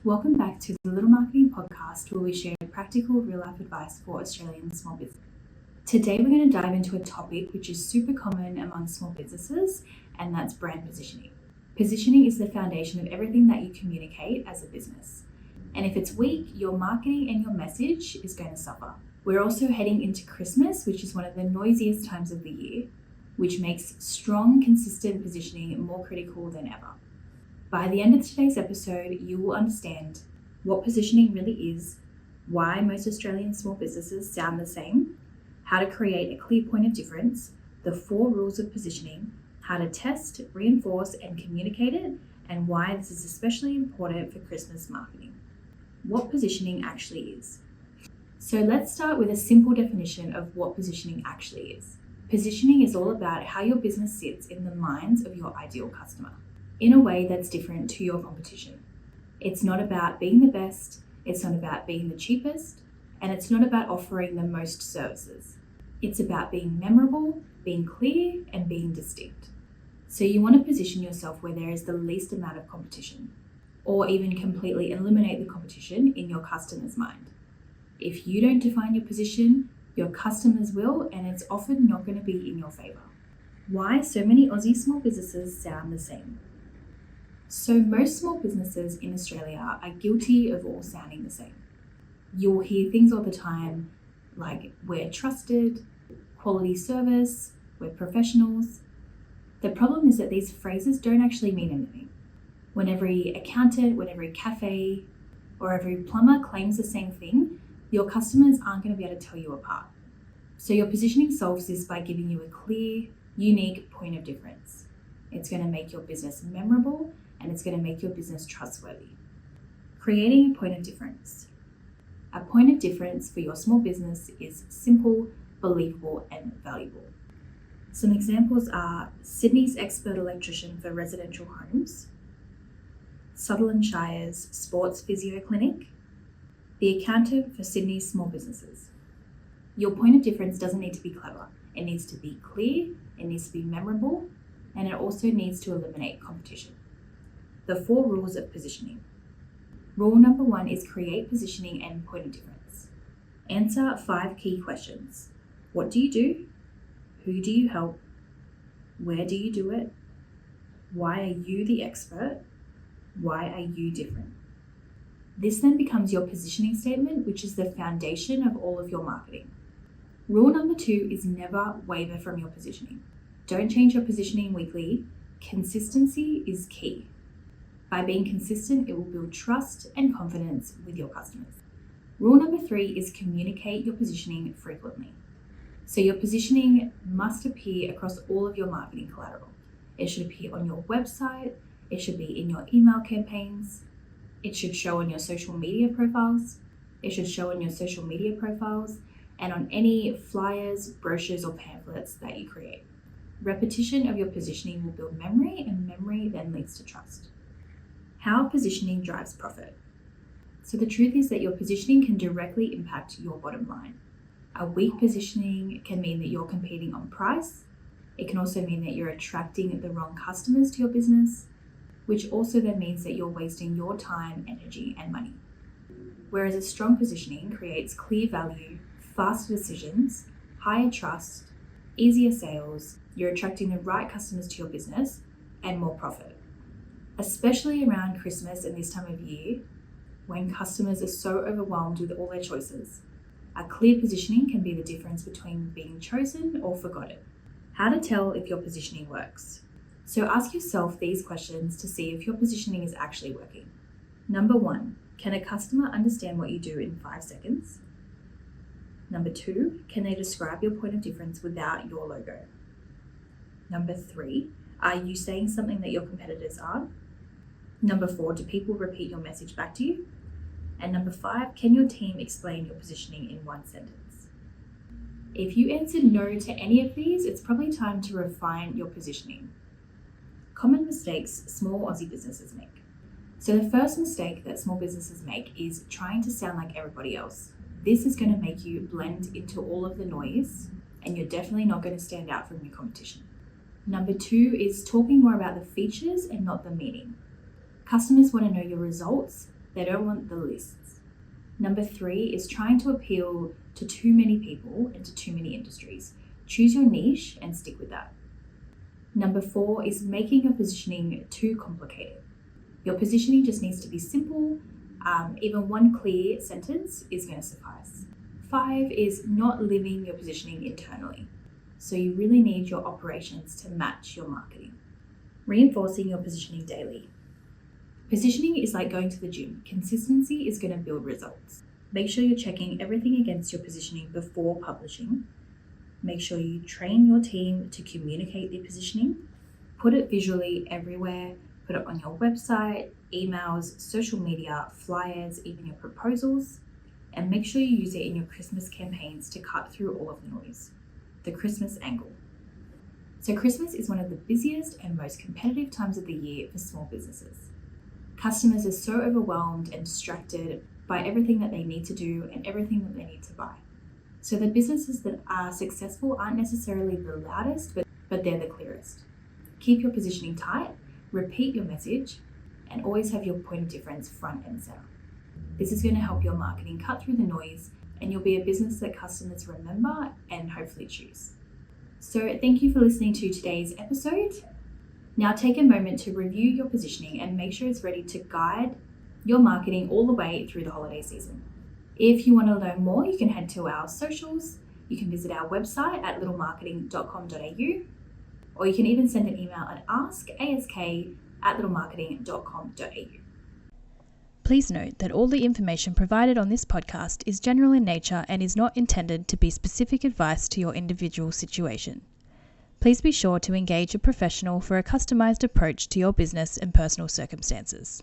Welcome back to the Little Marketing Podcast, where we share practical, real-life advice for Australian small business. Today, we're going to dive into a topic which is super common among small businesses, and that's brand positioning. Positioning is the foundation of everything that you communicate as a business. And if it's weak, your marketing and your message is going to suffer. We're also heading into Christmas, which is one of the noisiest times of the year, which makes strong, consistent positioning more critical than ever. By the end of today's episode, you will understand what positioning really is, why most Australian small businesses sound the same, how to create a clear point of difference, the 4 rules of positioning, how to test, reinforce, and communicate it, and why this is especially important for Christmas marketing. What positioning actually is. So let's start with a simple definition of what positioning actually is. Positioning is all about how your business sits in the minds of your ideal customer, in a way that's different to your competition. It's not about being the best, it's not about being the cheapest, and it's not about offering the most services. It's about being memorable, being clear, and being distinct. So you want to position yourself where there is the least amount of competition, or even completely eliminate the competition in your customer's mind. If you don't define your position, your customers will, and it's often not going to be in your favor. Why so many Aussie small businesses sound the same? So most small businesses in Australia are guilty of all sounding the same. You'll hear things all the time like we're trusted, quality service, we're professionals. The problem is that these phrases don't actually mean anything. When every accountant, when every cafe, or every plumber claims the same thing, your customers aren't going to be able to tell you apart. So your positioning solves this by giving you a clear, unique point of difference. It's going to make your business memorable, and it's going to make your business trustworthy. Creating a point of difference. A point of difference for your small business is simple, believable, and valuable. Some examples are Sydney's expert electrician for residential homes, Sutherland Shire's sports physio clinic, the accountant for Sydney's small businesses. Your point of difference doesn't need to be clever. It needs to be clear, it needs to be memorable, and it also needs to eliminate competition. The 4 rules of positioning. Rule number 1 is create positioning and point of difference. Answer 5 key questions. What do you do? Who do you help? Where do you do it? Why are you the expert? Why are you different? This then becomes your positioning statement, which is the foundation of all of your marketing. Rule number 2 is never waver from your positioning. Don't change your positioning weekly. Consistency is key. By being consistent, it will build trust and confidence with your customers. Rule number 3 is communicate your positioning frequently. So your positioning must appear across all of your marketing collateral. It should appear on your website, it should be in your email campaigns, it should show on your social media profiles, and on any flyers, brochures, or pamphlets that you create. Repetition of your positioning will build memory, and memory then leads to trust. How positioning drives profit. So the truth is that your positioning can directly impact your bottom line. A weak positioning can mean that you're competing on price. It can also mean that you're attracting the wrong customers to your business, which also then means that you're wasting your time, energy, and money. Whereas a strong positioning creates clear value, faster decisions, higher trust, easier sales, you're attracting the right customers to your business, and more profit. Especially around Christmas and this time of year, when customers are so overwhelmed with all their choices, a clear positioning can be the difference between being chosen or forgotten. How to tell if your positioning works. So ask yourself these questions to see if your positioning is actually working. Number 1, can a customer understand what you do in 5 seconds? Number 2, can they describe your point of difference without your logo? Number 3, are you saying something that your competitors aren't? Number 4, do people repeat your message back to you? And number 5, can your team explain your positioning in 1 sentence? If you answered no to any of these, it's probably time to refine your positioning. Common mistakes small Aussie businesses make. So the first mistake that small businesses make is trying to sound like everybody else. This is going to make you blend into all of the noise, and you're definitely not going to stand out from your competition. Number 2 is talking more about the features and not the meaning. Customers want to know your results, They don't want the lists. Number 3 is trying to appeal to too many people and to too many industries. Choose your niche and stick with that. Number 4 is making your positioning too complicated. Your positioning just needs to be simple. Even one clear sentence is going to suffice. 5 is not living your positioning internally. So you really need your operations to match your marketing. Reinforcing your positioning daily. Positioning is like going to the gym. Consistency is going to build results. Make sure you're checking everything against your positioning before publishing. Make sure you train your team to communicate their positioning. Put it visually everywhere. Put it on your website, emails, social media, flyers, even your proposals. And make sure you use it in your Christmas campaigns to cut through all of the noise. The Christmas angle. So Christmas is one of the busiest and most competitive times of the year for small businesses. Customers are so overwhelmed and distracted by everything that they need to do and everything that they need to buy. So the businesses that are successful aren't necessarily the loudest, but they're the clearest. Keep your positioning tight, repeat your message, and always have your point of difference front and center. This is going to help your marketing cut through the noise, and you'll be a business that customers remember and hopefully choose. So thank you for listening to today's episode. Now take a moment to review your positioning and make sure it's ready to guide your marketing all the way through the holiday season. If you want to learn more, you can head to our socials. You can visit our website at littlemarketing.com.au, or you can even send an email at ask@littlemarketing.com.au. Please note that all the information provided on this podcast is general in nature and is not intended to be specific advice to your individual situation. Please be sure to engage a professional for a customized approach to your business and personal circumstances.